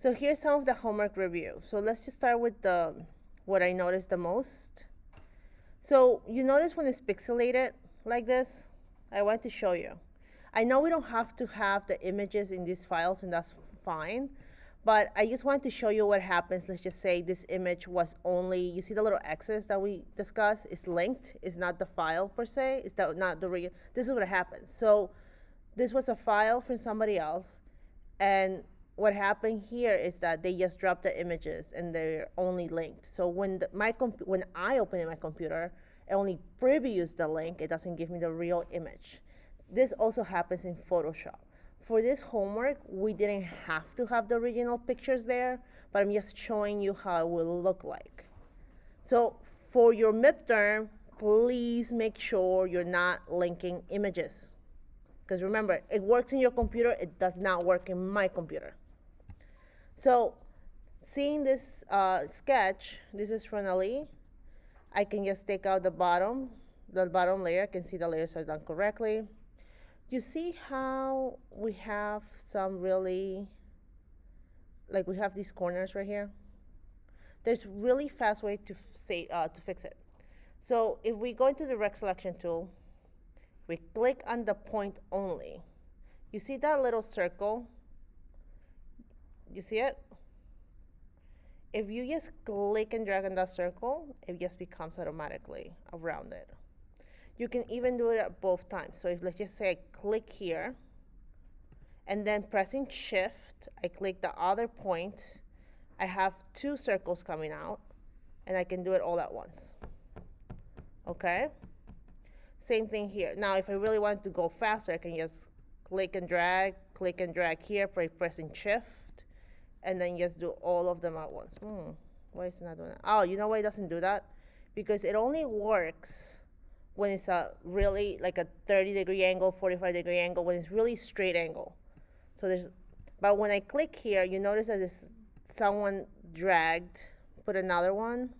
So here's some of the homework review. So let's just start with what I noticed the most. So you notice when it's pixelated like this, I want to show you. I know we don't have to have the images in these files, and that's fine, but I just want to show you what happens. Let's just say this image was only, you see the little X's that we discussed? It's linked, it's not the file per se, it's not the real, this is what happens. So this was a file from somebody else, and what happened here is that they just dropped the images and they're only linked. So when when I open in my computer, it only previews the link. It doesn't give me the real image. This also happens in Photoshop. For this homework, we didn't have to have the original pictures there, but I'm just showing you how it will look like. So for your midterm, please make sure you're not linking images. Because remember, it works in your computer, it does not work in my computer. So seeing this sketch, this is from Ali. I can just take out the bottom layer. I can see the layers are done correctly. You see how we have some really, like we have these corners right here? There's really fast way to fix it. So if we go into the direct selection tool, we click on the point only. You see that little circle? You see it? If you just click and drag on that circle, it just becomes automatically around it. You can even do it at both times. So if, let's just say I click here, and then pressing shift, I click the other point, I have two circles coming out, and I can do it all at once. Okay? Same thing here. Now, if I really want to go faster, I can just click and drag here by pressing shift, and then just do all of them at once. Why is it not doing that? Oh, you know why it doesn't do that? Because it only works when it's a really like a 30-degree angle, 45-degree angle, when it's really straight angle. So but when I click here, you notice that someone dragged, put another one.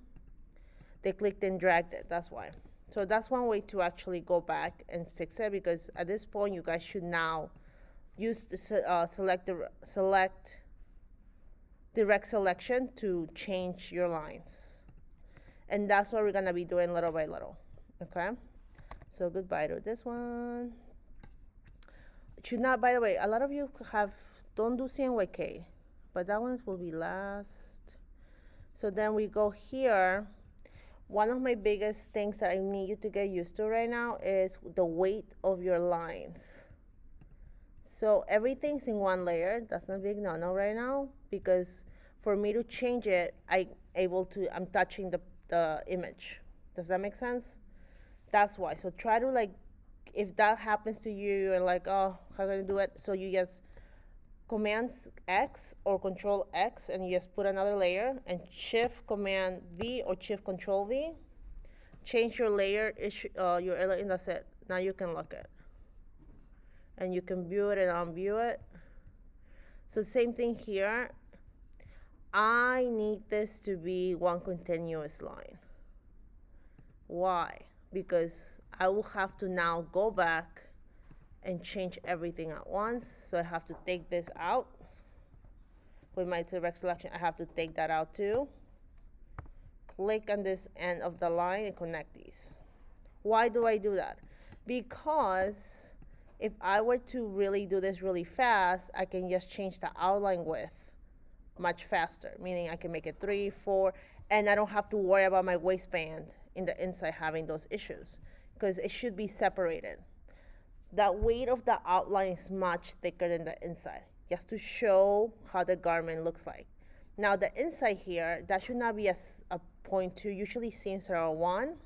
They clicked and dragged it, that's why. So that's one way to actually go back and fix it, because at this point you guys should now use the select direct selection to change your lines. And that's what we're gonna be doing little by little, okay? So goodbye to this one. It should not, by the way, a lot of you don't do CMYK, but that one will be last. So then we go here. One of my biggest things that I need you to get used to right now is the weight of your lines. So everything's in one layer. That's not a big no-no right now, because for me to change it, I'm touching the image. Does that make sense? That's why. So try to, if that happens to you, you're like, oh, how am I gonna do it? So you just Command X or Control X, and you just put another layer, and Shift Command V or Shift Control V. Change your layer, and that's it. Now you can look it. And you can view it and unview it. So same thing here. I need this to be one continuous line. Why? Because I will have to now go back and change everything at once. So I have to take this out. With my direct selection, I have to take that out too. Click on this end of the line and connect these. Why do I do that? Because if I were to really do this really fast, I can just change the outline width much faster, meaning I can make it 3, 4, and I don't have to worry about my waistband in the inside having those issues, because it should be separated. The weight of the outline is much thicker than the inside, just to show how the garment looks like. Now the inside here, that should not be a 0.2. Usually seams are a 1,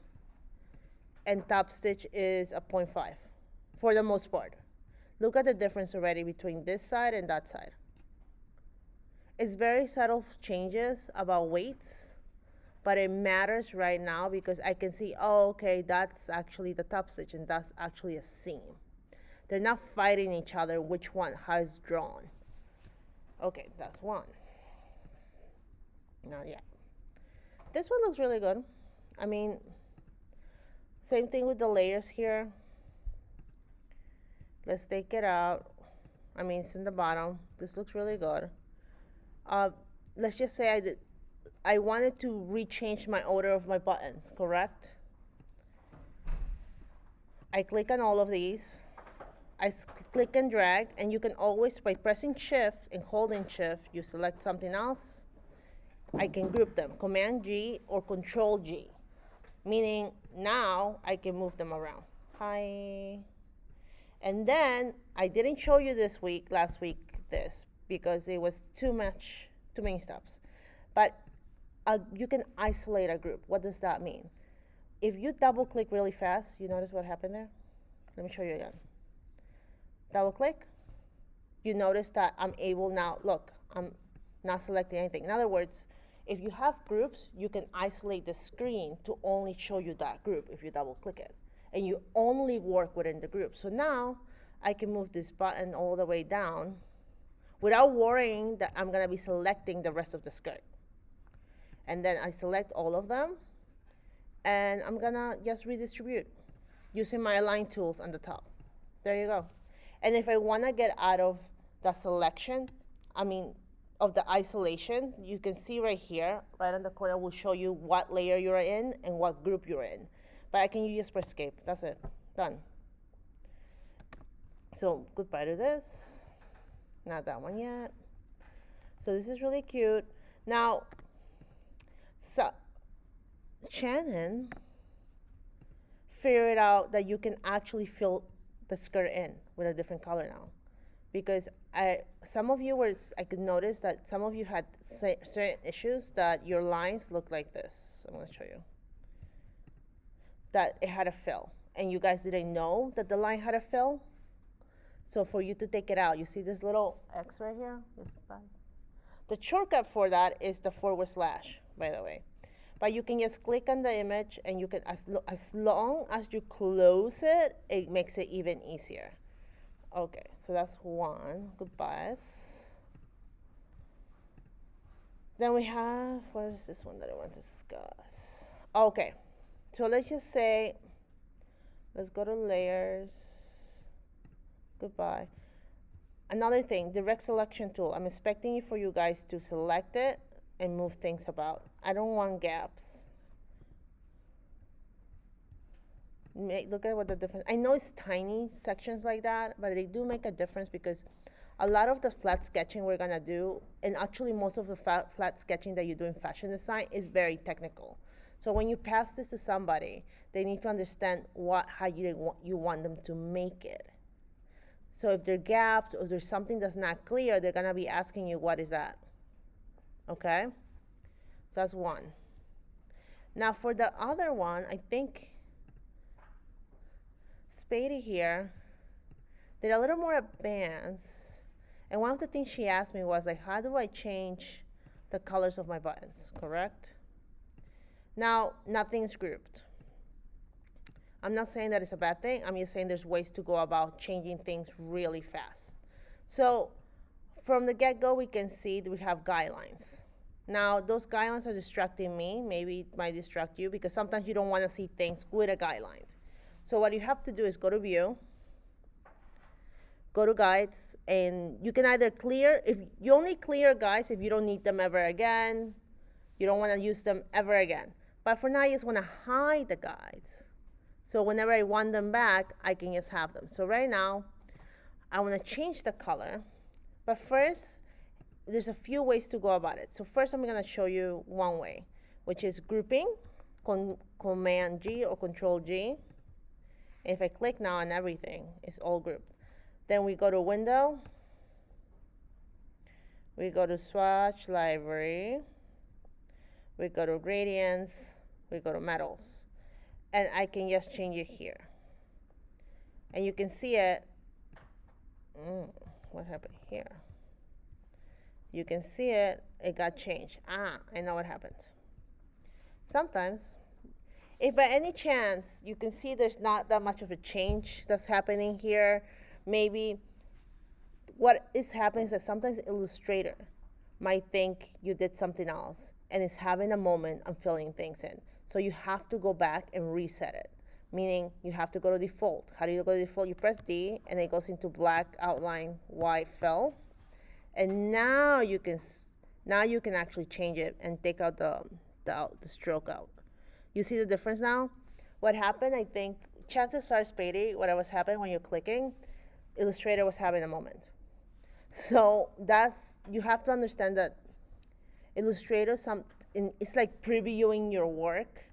and top stitch is a 0.5 for the most part. Look at the difference already between this side and that side. It's very subtle changes about weights, but it matters right now because I can see, oh, okay, that's actually the top stitch and that's actually a seam. They're not fighting each other which one has drawn. Okay, that's one. Not yet. This one looks really good. I mean, same thing with the layers here. Let's take it out. I mean, it's in the bottom. This looks really good. Uh, let's just say I wanted to rechange my order of my buttons, correct? I click on all of these. Click and drag, and you can always, by pressing shift and holding shift, you select something else. I can group them, Command G or Control G, meaning now I can move them around. Hi. And then I didn't show you last week, because it was too many steps. But you can isolate a group. What does that mean? If you double click really fast, you notice what happened there? Let me show you again. Double click. You notice that I'm able now, look, I'm not selecting anything. In other words, if you have groups, you can isolate the screen to only show you that group if you double click it. And you only work within the group. So now I can move this button all the way down without worrying that I'm gonna be selecting the rest of the skirt. And then I select all of them, and I'm gonna just redistribute using my align tools on the top. There you go. And if I wanna get out of the selection, of the isolation, you can see right here, right on the corner, will show you what layer you're in and what group you're in. But I can just press escape. That's it. Done. So goodbye to this. Not that one yet. So this is really cute. Now, so Shannon figured out that you can actually fill the skirt in with a different color now. Because I could notice that some of you had certain issues that your lines look like this. I'm gonna show you. That it had a fill, and you guys didn't know that the line had a fill. So for you to take it out, you see this little X right here? The shortcut for that is the /, by the way. But you can just click on the image, and you can, as long as you close it, it makes it even easier. Okay, so that's one. Goodbyes. Then we have, what is this one that I want to discuss? Okay, so let's just say, let's go to layers. Goodbye. Another thing, direct selection tool. I'm expecting for you guys to select it and move things about. I don't want gaps. Look at what the difference. I know it's tiny sections like that, but they do make a difference, because a lot of the flat sketching we're gonna do, and actually most of the flat sketching that you do in fashion design, is very technical. So when you pass this to somebody, they need to understand how you want them to make it. So if they're gapped or there's something that's not clear, they're gonna be asking you, what is that? Okay? So that's one. Now for the other one, I think Spady here did a little more advanced. And one of the things she asked me was like, how do I change the colors of my buttons, correct? Now, nothing's grouped. I'm not saying that it's a bad thing. I'm just saying there's ways to go about changing things really fast. So from the get-go, we can see that we have guidelines. Now, those guidelines are distracting me. Maybe it might distract you, because sometimes you don't want to see things with a guideline. So what you have to do is go to View, go to Guides, and you can either clear, if you only clear guides if you don't need them ever again, you don't want to use them ever again. But for now, I just want to hide the guides. So whenever I want them back, I can just have them. So right now, I want to change the color. But first, there's a few ways to go about it. So first, I'm going to show you one way, which is grouping, Command G or Control G. If I click now on everything, it's all grouped. Then we go to Window. We go to Swatch Library. We go to Gradients. We go to Metals. And I can just change it here. And you can see it. What happened here? You can see it. It got changed. I know what happened. Sometimes, if by any chance you can see there's not that much of a change that's happening here, maybe what is happening is that sometimes Illustrator might think you did something else and is having a moment on filling things in. So you have to go back and reset it, meaning you have to go to default. How do you go to default? You press D and it goes into black outline, white fill. And now Now you can actually change it and take out the stroke out. You see the difference now? What happened, I think, chances are, Spady, what was happening when you're clicking, Illustrator was having a moment. So you have to understand that Illustrator, it's like previewing your work.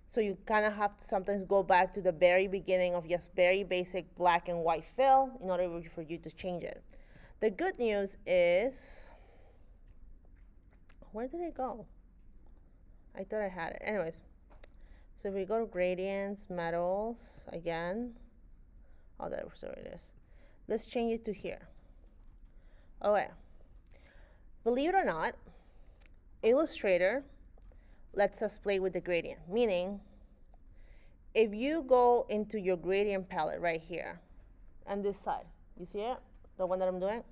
So you kind of have to sometimes go back to the very beginning of just very basic black and white fill in order for you to change it. The good news is, where did it go? I thought I had it. Anyways, so if we go to gradients, metals, again, oh, there it is. Let's change it to here. Okay. Believe it or not, Illustrator lets us play with the gradient, meaning if you go into your gradient palette right here on this side, you see it? The one that I'm doing?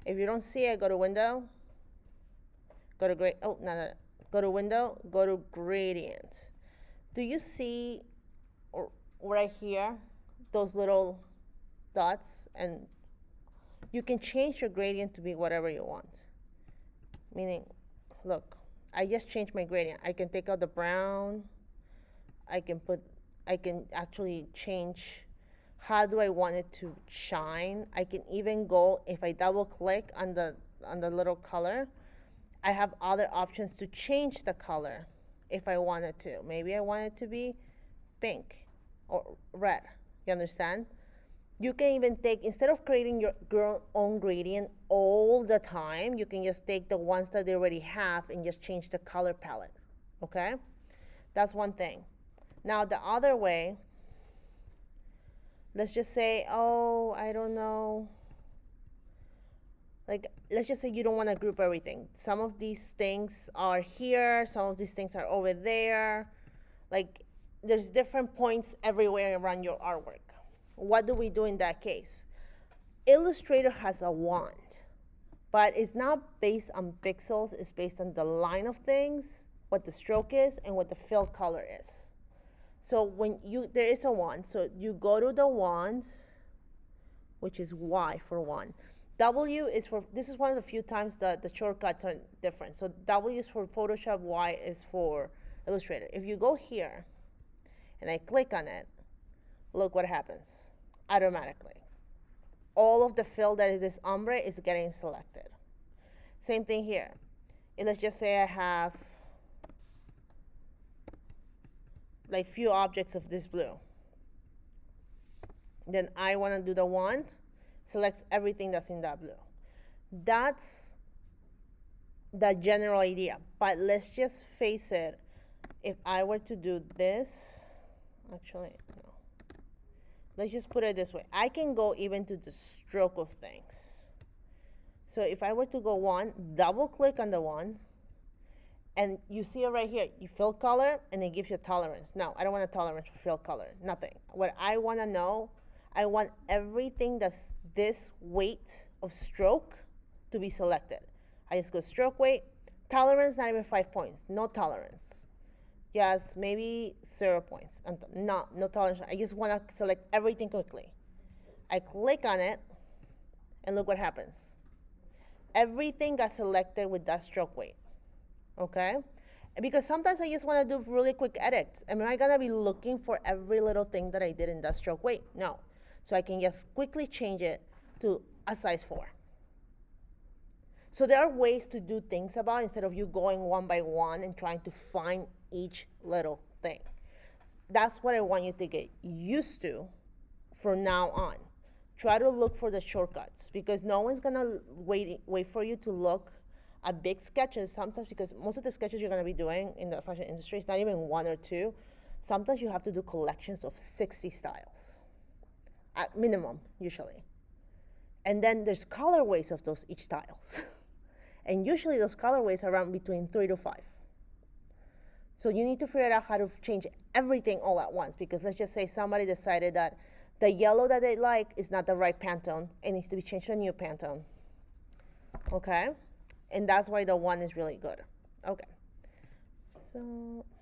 If you don't see it, go to Window, go to go to Window, go to Gradient. Do you see right here those little dots? And you can change your gradient to be whatever you want. Meaning, look, I just changed my gradient. I can take out the brown. I can actually change how do I want it to shine. I can even go, if I double click on the little color, I have other options to change the color if I wanted to. Maybe I want it to be pink or red. You understand? You can even take, instead of creating your own gradient all the time, you can just take the ones that they already have and just change the color palette, okay? That's one thing. Now the other way, let's just say, oh, I don't know. Like, let's just say you don't want to group everything. Some of these things are here, some of these things are over there. Like, there's different points everywhere around your artwork. What do we do in that case? Illustrator has a wand, but it's not based on pixels. It's based on the line of things, what the stroke is, and what the fill color is. So there is a wand. So you go to the wand, which is Y for one. W is for, this is one of the few times that the shortcuts are different. So W is for Photoshop, Y is for Illustrator. If you go here and I click on it, look what happens automatically. All of the fill that is this ombre is getting selected. Same thing here. And let's just say I have like few objects of this blue. Then I want to do the wand, selects everything that's in that blue. That's the general idea. But let's just face it, if I were to do this, actually, no. Let's just put it this way. I can go even to the stroke of things. So if I were to go one, double click on the one, and you see it right here. You fill color, and it gives you a tolerance. No, I don't want a tolerance for fill color, nothing. What I want to know, I want everything that's this weight of stroke to be selected. I just go stroke weight, tolerance, not even 5 points, no tolerance. Yes, maybe 0 points. No tolerance. I just want to select everything quickly. I click on it, and look what happens. Everything got selected with that stroke weight, okay? Because sometimes I just want to do really quick edits. Am I going to be looking for every little thing that I did in that stroke weight? No. So I can just quickly change it to a size 4. So there are ways to do things about it instead of you going one by one and trying to find each little thing. That's what I want you to get used to from now on. Try to look for the shortcuts because no one's gonna wait for you to look at big sketches sometimes, because most of the sketches you're gonna be doing in the fashion industry is not even 1 or 2. Sometimes you have to do collections of 60 styles at minimum, usually. And then there's colorways of those each styles. And usually those colorways are around between 3 to 5. So you need to figure out how to change everything all at once, because let's just say somebody decided that the yellow that they like is not the right Pantone. It needs to be changed to a new Pantone. Okay? And that's why the one is really good. Okay. So